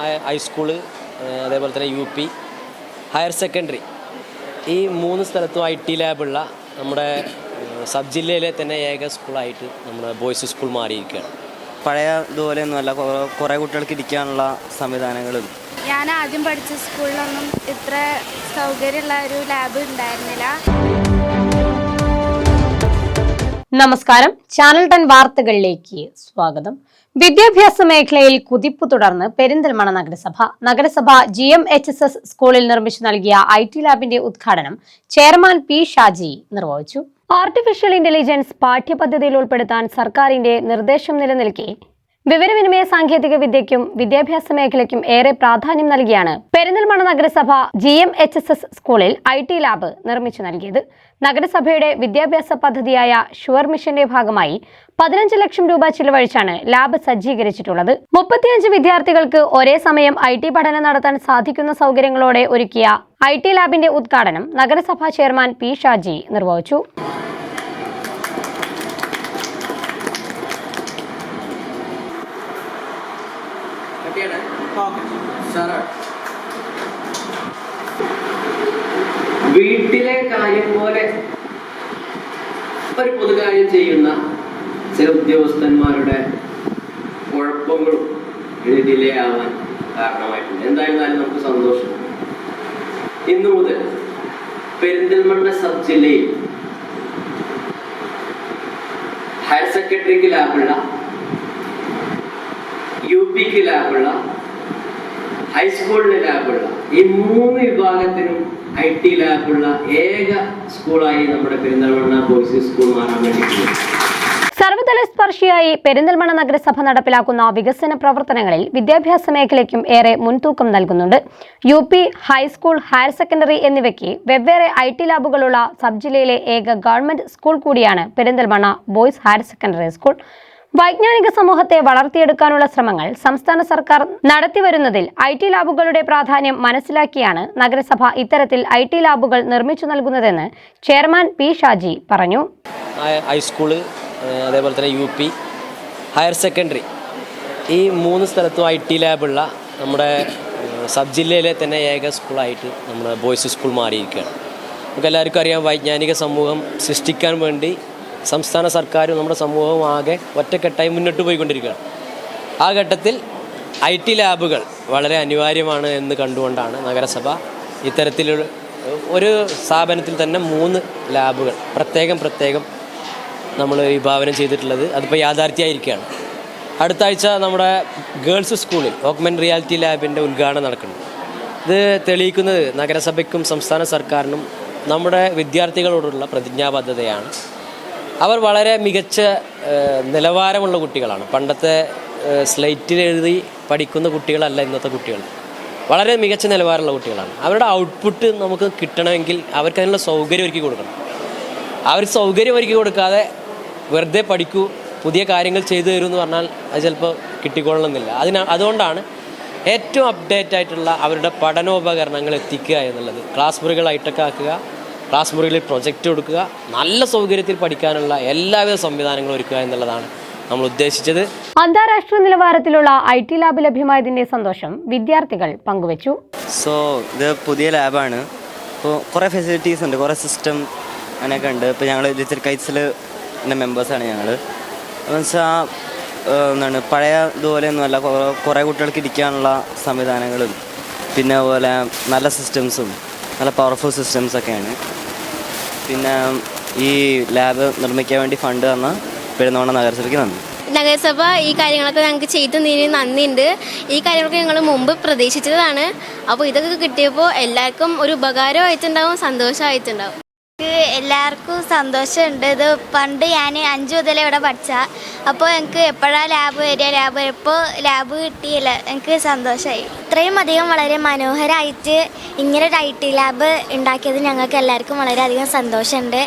High school, അതേപോലെ തന്നെ UP, higher secondary ഈ 3 സ്ഥലത്തും IT ലാബുള്ള നമ്മുടെ സബ് ജില്ലയിലെ തന്നെ ഏക സ്കൂളായിട്ട് നമ്മുടെ ബോയ്സ് സ്കൂൾ മാറിയിരിക്കുകയാണ്. പഴയ ഇതുപോലെയൊന്നുമല്ല, കുറേ കുട്ടികൾക്ക് ഇരിക്കാനുള്ള സംവിധാനങ്ങളും. ഞാൻ ആദ്യം പഠിച്ച സ്കൂളിലൊന്നും ഇത്ര സൗകര്യമുള്ള ഒരു ലാബ് ഉണ്ടായിരുന്നില്ല. നമസ്കാരം, ചാനൽ 10 വാർത്തകളിലേക്ക് സ്വാഗതം. വിദ്യാഭ്യാസ മേഖലയിൽ കുതിപ്പ് തുടർന്ന് പെരിന്തൽമണ്ണ നഗരസഭ GMHSS സ്കൂളിൽ നിർമ്മിച്ചു നൽകിയ IT ലാബിന്റെ ഉദ്ഘാടനം ചെയർമാൻ P. ഷാജി നിർവഹിച്ചു. ആർട്ടിഫിഷ്യൽ ഇന്റലിജൻസ് പാഠ്യപദ്ധതിയിൽ ഉൾപ്പെടുത്താൻ സർക്കാരിന്റെ നിർദ്ദേശം നിലനിൽക്കെ വിവരവിനിമയ സാങ്കേതിക വിദ്യയ്ക്കും വിദ്യാഭ്യാസ മേഖലയ്ക്കും ഏറെ പ്രാധാന്യം നൽകിയാണ് പെരിന്തൽമണ്ണ നഗരസഭ GMHSS സ്കൂളിൽ IT ലാബ് നിർമ്മിച്ചു നൽകിയത്. നഗരസഭയുടെ വിദ്യാഭ്യാസ പദ്ധതിയായ ഷുവർ മിഷന്റെ ഭാഗമായി 15 ലക്ഷം രൂപ ചിലവഴിച്ചാണ് ലാബ് സജ്ജീകരിച്ചിട്ടുള്ളത്. 35 വിദ്യാർത്ഥികൾക്ക് ഒരേ സമയം IT പഠനം നടത്താൻ സാധിക്കുന്ന സൗകര്യങ്ങളോടെ ഒരുക്കിയ IT ലാബിന്റെ ഉദ്ഘാടനം നഗരസഭാ ചെയർമാൻ P. ഷാജി നിർവഹിച്ചു. വീട്ടിലെ കാര്യം പോലെ ഒരു പൊതുകാര്യം ചെയ്യുന്ന ചില ഉദ്യോഗസ്ഥന്മാരുടെ കുഴപ്പങ്ങളും ഡിലേ ആവാൻ കാരണമായിട്ടുണ്ട്. എന്തായിരുന്നാലും നമുക്ക് സന്തോഷം. ഇന്നു മുതൽ പെരിന്തൽമണ്ണ സബ് ജില്ലയിൽ ഹയർ സെക്കൻഡറിക്ക് ലാബുള്ള, UPക്ക് ലാബുള്ള, ഹൈസ്കൂളിന് ലാബുള്ള ഈ 3 വിഭാഗത്തിനും IT ലാബുള്ള ഏക സ്കൂളായി നമ്മുടെ പെരിന്തൽമണ്ണ ബോയ്സ് സ്കൂൾ മാറാൻ വേണ്ടിയിട്ടുണ്ട്. സർവതല സ്പർശിയായി പെരിന്തൽമണ്ണ നഗരസഭ നടപ്പിലാക്കുന്ന വികസന പ്രവർത്തനങ്ങളിൽ വിദ്യാഭ്യാസ മേഖലയ്ക്കും ഏറെ മുൻതൂക്കം നൽകുന്നുണ്ട്. UP, ഹൈസ്കൂൾ, ഹയർ സെക്കൻഡറി എന്നിവയ്ക്ക് വെവ്വേറെ IT ലാബുകളുള്ള സബ് ജില്ലയിലെ ഏക ഗവൺമെന്റ് സ്കൂൾ കൂടിയാണ് Perinthalmanna boys higher secondary school. വൈജ്ഞാനിക സമൂഹത്തെ വളർത്തിയെടുക്കാനുള്ള ശ്രമങ്ങൾ സംസ്ഥാന സർക്കാർ നടത്തിവരുന്നതിൽ IT ലാബുകളുടെ പ്രാധാന്യം മനസ്സിലാക്കിയാണ് നഗരസഭ ഇത്തരത്തിൽ IT ലാബുകൾ നിർമ്മിച്ചു നൽകുന്നതെന്ന് ചെയർമാൻ P. ഷാജി പറഞ്ഞു. ഹൈസ്കൂള്, അതേപോലെ തന്നെ UP, ഹയർ സെക്കൻഡറി ഈ 3 സ്ഥലത്തും IT ലാബുള്ള നമ്മുടെ സബ് ജില്ലയിലെ തന്നെ ഏക സ്കൂളായിട്ട് നമ്മുടെ ബോയ്സ് സ്കൂൾ മാറിയിരിക്കുകയാണ്. നമുക്ക് എല്ലാവർക്കും അറിയാം, വൈജ്ഞാനിക സമൂഹം സൃഷ്ടിക്കാൻ വേണ്ടി സംസ്ഥാന സർക്കാരും നമ്മുടെ സമൂഹവും ആകെ ഒറ്റക്കെട്ടായി മുന്നോട്ട് പോയിക്കൊണ്ടിരിക്കുകയാണ്. ആ ഘട്ടത്തിൽ IT ലാബുകൾ വളരെ അനിവാര്യമാണ് എന്ന് കണ്ടുകൊണ്ടാണ് നഗരസഭ ഇത്തരത്തിലുള്ള ഒരു സ്ഥാപനത്തിൽ തന്നെ 3 ലാബുകൾ പ്രത്യേകം നമ്മൾ വിഭാവനം ചെയ്തിട്ടുള്ളത്. അതിപ്പോൾ യാഥാർത്ഥ്യമായിരിക്കുകയാണ്. അടുത്ത ആഴ്ച നമ്മുടെ ഗേൾസ് സ്കൂളിൽ ഓഗ്മെൻറ്റ് റിയാലിറ്റി ലാബിൻ്റെ ഉദ്ഘാടനം നടക്കുന്നു. ഇത് തെളിയിക്കുന്നത് നഗരസഭയ്ക്കും സംസ്ഥാന സർക്കാരിനും നമ്മുടെ വിദ്യാർത്ഥികളോടുള്ള പ്രതിജ്ഞാബദ്ധതയാണ്. അവർ വളരെ മികച്ച നിലവാരമുള്ള കുട്ടികളാണ്. പണ്ടത്തെ സ്ലേറ്റിൽ എഴുതി പഠിക്കുന്ന കുട്ടികളല്ല ഇന്നത്തെ കുട്ടികൾ. വളരെ മികച്ച നിലവാരമുള്ള കുട്ടികളാണ്. അവരുടെ ഔട്ട്പുട്ട് നമുക്ക് കിട്ടണമെങ്കിൽ അവർക്ക് അതിനുള്ള സൗകര്യം ഒരുക്കി കൊടുക്കണം. അവർ സൗകര്യം ഒരുക്കി കൊടുക്കാതെ വെറുതെ പഠിക്കൂ, പുതിയ കാര്യങ്ങൾ ചെയ്തു തരുമെന്ന് പറഞ്ഞാൽ അത് ചിലപ്പോൾ കിട്ടിക്കൊള്ളണമെന്നില്ല. അതുകൊണ്ടാണ് ഏറ്റവും അപ്ഡേറ്റ് ആയിട്ടുള്ള അവരുടെ പഠനോപകരണങ്ങൾ എത്തിക്കുക എന്നുള്ളത്. ക്ലാസ് മുറികൾ ഹൈടെക് ആക്കുക, ക്ലാസ് മുറികളിൽ പ്രൊജക്റ്റ് കൊടുക്കുക, നല്ല സൗകര്യത്തിൽ പഠിക്കാനുള്ള എല്ലാവിധ സംവിധാനങ്ങളും ഒരുക്കുക എന്നുള്ളതാണ് നമ്മൾ ഉദ്ദേശിച്ചത്. അന്താരാഷ്ട്ര നിലവാരത്തിലുള്ള IT ലാബ് ലഭ്യമായതിന്റെ സന്തോഷം വിദ്യാർത്ഥികൾ പങ്കുവച്ചു. ഇത് പുതിയ ലാബാണ്. ഇപ്പോൾ കുറേ ഫെസിലിറ്റീസ് ഉണ്ട്, കുറേ സിസ്റ്റം അങ്ങനെയൊക്കെ ഉണ്ട്. ഇപ്പോൾ ഞങ്ങൾ കൈറ്റ്സിലെ മെമ്പേഴ്സാണ് ഞങ്ങൾ. എന്ന് വെച്ചാൽ എന്താണ്, പഴയ ഇതുപോലെയൊന്നുമല്ല, കുറേ കുട്ടികൾക്ക് ഇരിക്കാനുള്ള സംവിധാനങ്ങളും പിന്നെ അതുപോലെ നല്ല സിസ്റ്റംസും നല്ല പവർഫുൾ സിസ്റ്റംസൊക്കെയാണ്. പിന്നെ ഈ ലാബ് നിർമ്മിക്കാൻ വേണ്ടി ഫണ്ട് തന്ന പെരുന്തൽമണ്ണ നഗരസഭയ്ക്ക് നന്ദി. നഗരസഭ ഈ കാര്യങ്ങളൊക്കെ ഞങ്ങൾക്ക് ചെയ്തതിന് നന്ദിയുണ്ട്. ഈ കാര്യങ്ങളൊക്കെ ഞങ്ങൾ മുമ്പ് പ്രതീക്ഷിച്ചതാണ്. അപ്പോൾ ഇതൊക്കെ കിട്ടിയപ്പോൾ എല്ലാവർക്കും ഒരു ഉപകാരമായിട്ടുണ്ടാവും, സന്തോഷമായിട്ടുണ്ടാവും. എല്ലാവർക്കും സന്തോഷമുണ്ട്. ഇത് പണ്ട് ഞാൻ 5 മുതലേ ഇവിടെ പഠിച്ച, അപ്പോൾ എനിക്ക് എപ്പോഴാണ് ലാബ് വരിക, ഇപ്പോൾ ലാബ് കിട്ടിയില്ല, എനിക്ക് സന്തോഷമായി. ഇത്രയും അധികം വളരെ മനോഹരമായിട്ട് ഇങ്ങനെ ഒരു IT ലാബ് ഉണ്ടാക്കിയത് ഞങ്ങൾക്ക് എല്ലാവർക്കും വളരെയധികം സന്തോഷമുണ്ട്.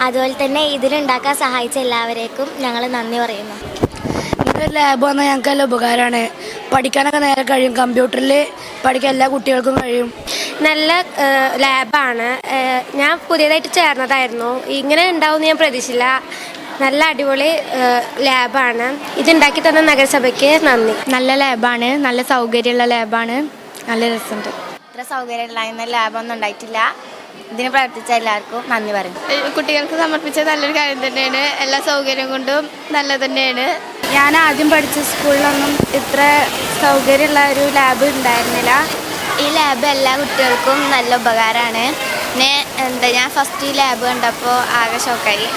അതുപോലെ തന്നെ ഇതിലുണ്ടാക്കാൻ സഹായിച്ച എല്ലാവരേക്കും ഞങ്ങൾ നന്ദി പറയുന്നു. ഇങ്ങനൊരു ലാബ് വന്നാൽ ഞങ്ങൾക്ക് നല്ല ഉപകാരമാണ്. പഠിക്കാനൊക്കെ നേരെ കഴിയും, കമ്പ്യൂട്ടറിൽ പഠിക്കാൻ എല്ലാ കുട്ടികൾക്കും കഴിയും. നല്ല ലാബാണ്. ഞാൻ പുതിയതായിട്ട് ചേർന്നതായിരുന്നു. ഇങ്ങനെ ഉണ്ടാവും ഞാൻ പ്രതീക്ഷിച്ചില്ല. നല്ല അടിപൊളി ലാബാണ്. ഇതുണ്ടാക്കി തന്ന നഗരസഭയ്ക്ക് നന്ദി. നല്ല ലാബാണ്, നല്ല സൗകര്യമുള്ള ലാബാണ്, നല്ല രസമുണ്ട്. ഇത്ര സൗകര്യമുള്ള ലാബൊന്നും ഉണ്ടായിട്ടില്ല. ഇതിന് പ്രവർത്തിച്ച എല്ലാവർക്കും നന്ദി പറയും. കുട്ടികൾക്ക് സമർപ്പിച്ച നല്ലൊരു കാര്യം തന്നെയാണ്. എല്ലാ സൗകര്യം കൊണ്ടും നല്ല തന്നെയാണ്. ഞാൻ ആദ്യം പഠിച്ച സ്കൂളിലൊന്നും ഇത്ര സൗകര്യമുള്ള ഒരു ലാബ് ഉണ്ടായിരുന്നില്ല. ഈ ലാബ് എല്ലാ കുട്ടികൾക്കും നല്ല ഉപകാരമാണ്. പിന്നെ ഞാൻ ഫസ്റ്റ് ഈ ലാബ് കണ്ടപ്പോൾ ആകെ ഷോക്കായി.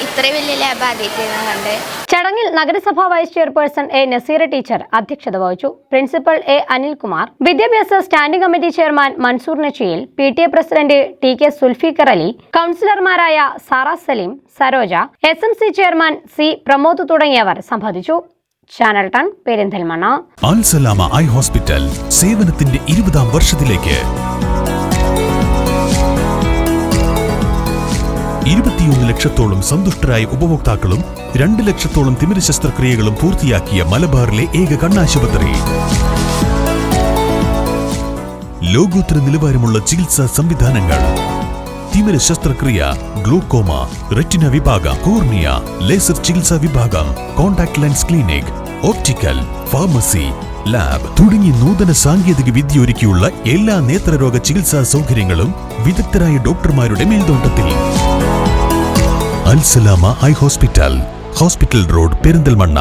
ഇത്രയും വലിയ ലാബ് ആദ്യമായിട്ടാണ് കണ്ട്. ചടങ്ങിൽ നഗരസഭാ vice chairperson A Naseera teacher അധ്യക്ഷത വഹിച്ചു. പ്രിൻസിപ്പൽ എ അനിൽകുമാർ, വിദ്യാഭ്യാസ standing committee chairman Mansoor Nachayil, PTA president TK Sulfikar Ali, കൗൺസിലർമാരായ Sara Saleem, Saroja, SMC chairman C Pramod തുടങ്ങിയവർ സംബന്ധിച്ചു. Channel 10 Perinthalmanna. Al Salama eye hospital സേവനത്തിന്റെ 20ാം വർഷത്തിലേക്ക് 21 ലക്ഷത്തോളം സന്തുഷ്ടരായ ഉപഭോക്താക്കളും 2 ലക്ഷത്തോളം തിമിര ശസ്ത്രക്രിയകളും പൂർത്തിയാക്കിയ മലബാറിലെ ഏക കണ്ണാശുപത്രി. ലോകോത്തര നിലവാരമുള്ള ചികിത്സാ സംവിധാനങ്ങൾ, തിമിര ശസ്ത്രക്രിയ, ഗ്ലൂക്കോമ, റെറ്റിന വിഭാഗം, കോർണിയ, ലേസർ ചികിത്സാ വിഭാഗം, contact lens clinic, optical, pharmacy, lab തുടങ്ങി നൂതന സാങ്കേതിക വിദ്യ ഒരുക്കിയുള്ള എല്ലാ നേത്രരോഗ ചികിത്സാ സൗകര്യങ്ങളും വിദഗ്ധരായ ഡോക്ടർമാരുടെ മേൽനോട്ടത്തിൽ. Al Salama eye hospital, hospital road, Perinthalmanna.